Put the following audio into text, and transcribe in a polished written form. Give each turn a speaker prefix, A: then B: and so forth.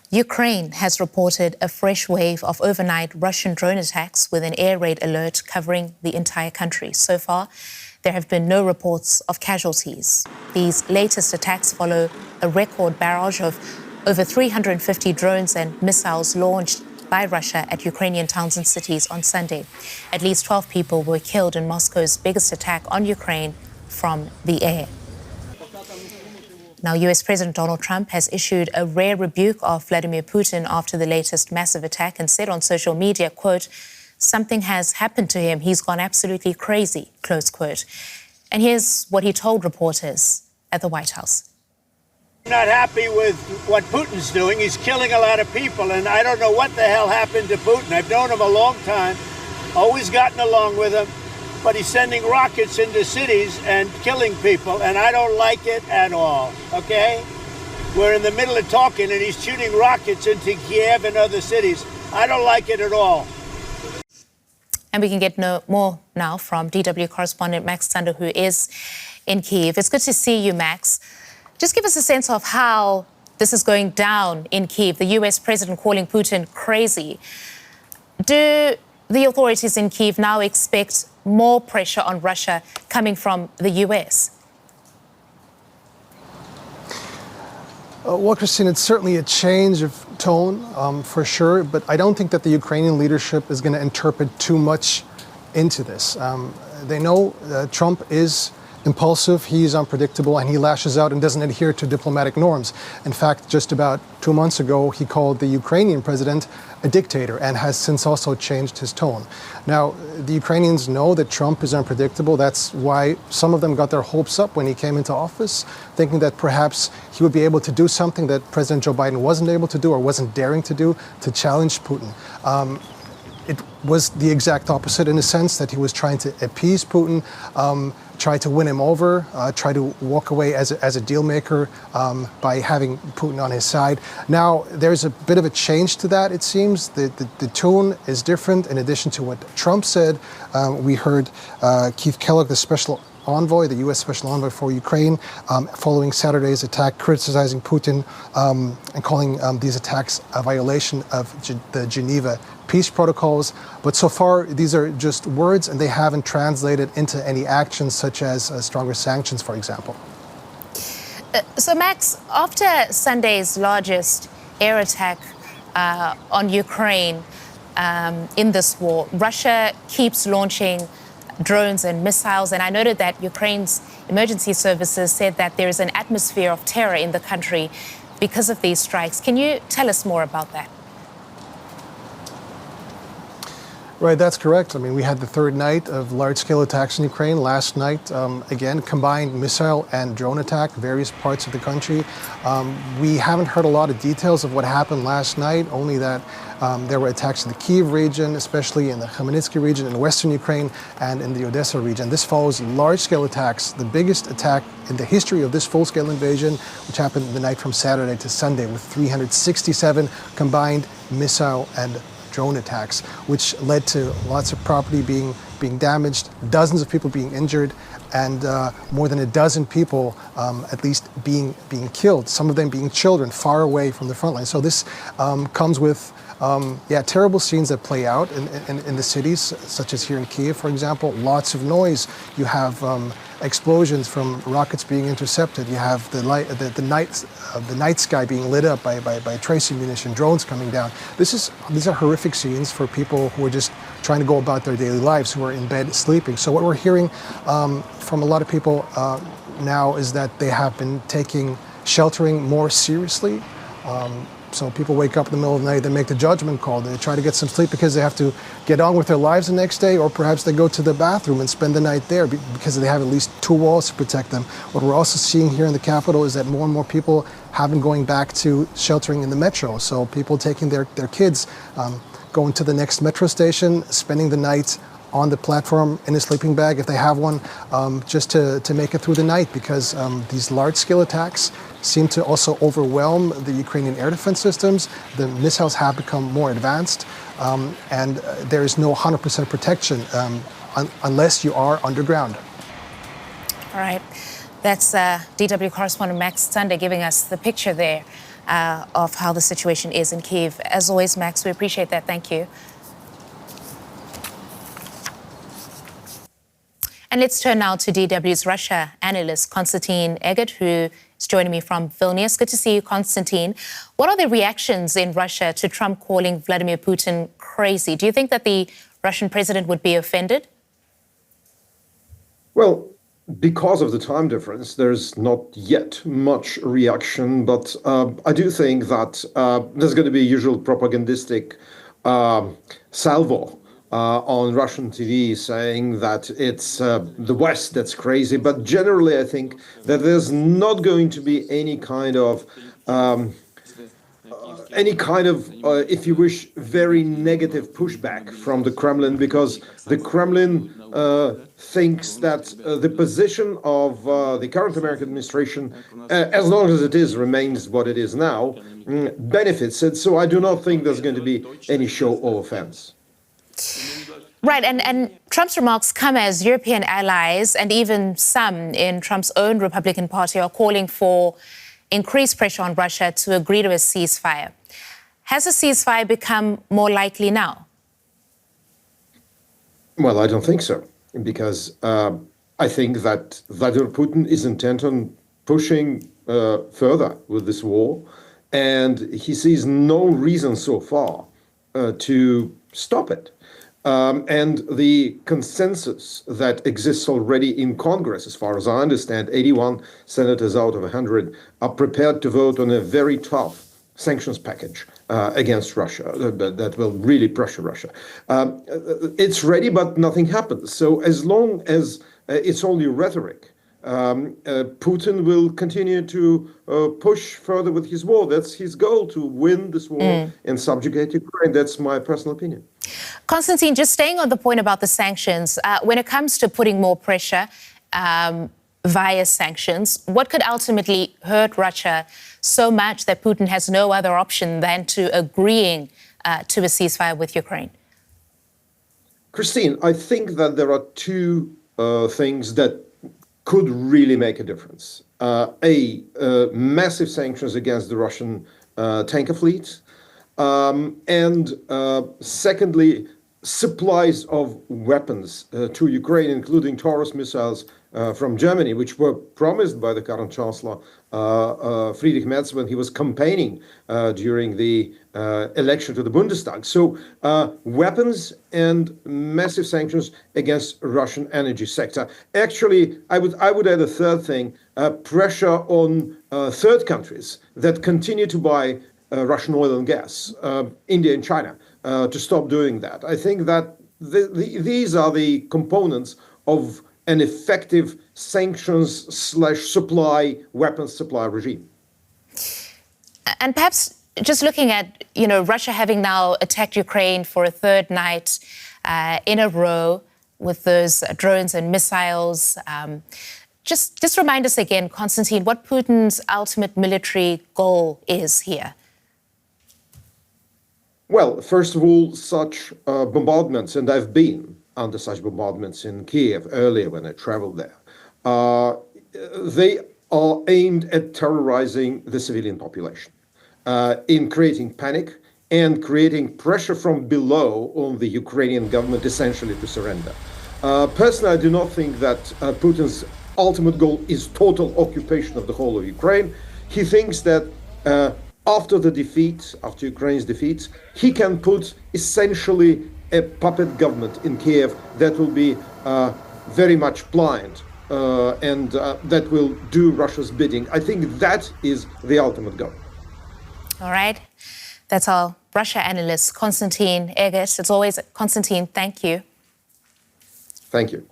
A: Ukraine has reported a fresh wave of overnight Russian drone attacks with an air raid alert covering the entire country. So far, there have been no reports of casualties. These latest attacks follow a record barrage of over 350 drones and missiles launched by Russia at Ukrainian towns and cities on Sunday. At least 12 people were killed in Moscow's biggest attack on Ukraine from the air. Now, US President Donald Trump has issued a rare rebuke of Vladimir Putin after the latest massive attack and said on social media, quote, "Something has happened to him. He's gone absolutely crazy," close quote. And here's what he told reporters at the White House.
B: I'm not happy with what Putin's doing. He's killing a lot of people, and I don't know what the hell happened to Putin. I've known him a long time, always gotten along with him, but he's sending rockets into cities and killing people, and I don't like it at all, okay? We're in the middle of talking, and he's shooting rockets into Kiev and other cities. I don't like it at all.
A: And we can get more now from DW correspondent Max Zander, who is in Kiev. It's good to see you, Max. Just give us a sense of how this is going down in Kiev, the US president calling Putin crazy. Do the authorities in Kiev now expect more pressure on Russia coming from the US?
C: Well, Christine, it's certainly a change of tone, for sure, but I don't think that the Ukrainian leadership is going to interpret too much into this. They know Trump is impulsive, he's unpredictable, and he lashes out and doesn't adhere to diplomatic norms. In fact, just about 2 months ago, he called the Ukrainian president a dictator and has since also changed his tone. Now, the Ukrainians know that Trump is unpredictable. That's why some of them got their hopes up when he came into office, thinking that perhaps he would be able to do something that President Joe Biden wasn't able to do or wasn't daring to do, to challenge Putin. It was the exact opposite in a sense, that he was trying to appease Putin, try to win him over, try to walk away as a deal maker by having Putin on his side. Now, there's a bit of a change to that, it seems. The tone is different. In addition to what Trump said, we heard Keith Kellogg, the special envoy, the U.S. Special Envoy for Ukraine, following Saturday's attack, criticizing Putin and calling these attacks a violation of the Geneva peace protocols. But so far, these are just words, and they haven't translated into any actions such as stronger sanctions, for example.
A: So, Max, after Sunday's largest air attack on Ukraine in this war, Russia keeps launching drones and missiles. And I noted that Ukraine's emergency services said that there is an atmosphere of terror in the country because of these strikes. Can you tell us more about that?
C: Right, that's correct. I mean, we had the third night of large-scale attacks in Ukraine. Last night, again, combined missile and drone attack, various parts of the country. We haven't heard a lot of details of what happened last night, only that there were attacks in the Kyiv region, especially in the Khmelnytsky region in western Ukraine and in the Odessa region. This follows large-scale attacks, the biggest attack in the history of this full-scale invasion, which happened the night from Saturday to Sunday with 367 combined missile and drone attacks, which led to lots of property being damaged, dozens of people being injured, and more than a dozen people at least being killed, some of them being children far away from the front line. So this comes with terrible scenes that play out in the cities, such as here in Kiev, for example. Lots of noise. You have explosions from rockets being intercepted. You have the night sky being lit up by tracer munition, drones coming down. These are horrific scenes for people who are just trying to go about their daily lives, who are in bed sleeping. So what we're hearing from a lot of people now is that they have been taking sheltering more seriously. So people wake up in the middle of the night, they make the judgment call. They try to get some sleep because they have to get on with their lives the next day, or perhaps they go to the bathroom and spend the night there because they have at least two walls to protect them. What we're also seeing here in the capital is that more and more people have been going back to sheltering in the metro. So people taking their kids, going to the next metro station, spending the night on the platform in a sleeping bag, if they have one, just to make it through the night, because these large-scale attacks seem to also overwhelm the Ukrainian air defense systems. The missiles have become more advanced, and there is no 100% protection unless you are underground.
A: All right. That's DW correspondent Max Zander giving us the picture there of how the situation is in Kyiv. As always, Max, we appreciate that. Thank you. And let's turn now to DW's Russia analyst, Konstantin Eggert, who is joining me from Vilnius. Good to see you, Konstantin. What are the reactions in Russia to Trump calling Vladimir Putin crazy? Do you think that the Russian president would be offended?
D: Well, because of the time difference, there's not yet much reaction, but I do think that there's going to be usual propagandistic salvo on Russian TV saying that it's the West that's crazy. But generally, I think that there's not going to be any kind of, if you wish, very negative pushback from the Kremlin, because the Kremlin thinks that the position of the current American administration, as long as it remains what it is now, benefits it. So I do not think there's going to be any show of offense.
A: Right, and Trump's remarks come as European allies and even some in Trump's own Republican Party are calling for increased pressure on Russia to agree to a ceasefire. Has a ceasefire become more likely now?
D: Well, I don't think so, because I think that Vladimir Putin is intent on pushing further with this war, and he sees no reason so far to stop it. And the consensus that exists already in Congress, as far as I understand, 81 senators out of 100 are prepared to vote on a very tough sanctions package against Russia that will really pressure Russia. It's ready, but nothing happens. So as long as it's only rhetoric, Putin will continue to push further with his war. That's his goal, to win this war and subjugate Ukraine. That's my personal opinion.
A: Konstantin, just staying on the point about the sanctions, when it comes to putting more pressure via sanctions, what could ultimately hurt Russia so much that Putin has no other option than to agreeing to a ceasefire with Ukraine?
D: Christine, I think that there are two things that could really make a difference. Massive sanctions against the Russian tanker fleet, and secondly, supplies of weapons to Ukraine, including Taurus missiles from Germany, which were promised by the current Chancellor, Friedrich Merz, when he was campaigning during the election to the Bundestag. So weapons and massive sanctions against Russian energy sector. Actually, I would add a third thing, pressure on third countries that continue to buy Russian oil and gas, India and China, to stop doing that. I think that these are the components of an effective sanctions/supply, weapons supply regime.
A: And perhaps just looking at, Russia having now attacked Ukraine for a third night in a row with those drones and missiles. Just remind us again, Konstantin, what Putin's ultimate military goal is here.
D: Well, first of all, such bombardments, and I've been under such bombardments in Kyiv earlier when I traveled there, they are aimed at terrorizing the civilian population, in creating panic and creating pressure from below on the Ukrainian government essentially to surrender. Personally, I do not think that Putin's ultimate goal is total occupation of the whole of Ukraine. He thinks that after Ukraine's defeat, he can put essentially a puppet government in Kiev that will be very much pliant and that will do Russia's bidding. I think that is the ultimate goal.
A: All right. That's our Russia analyst, Konstantin Eggert. As always, Konstantin, thank you.
D: Thank you.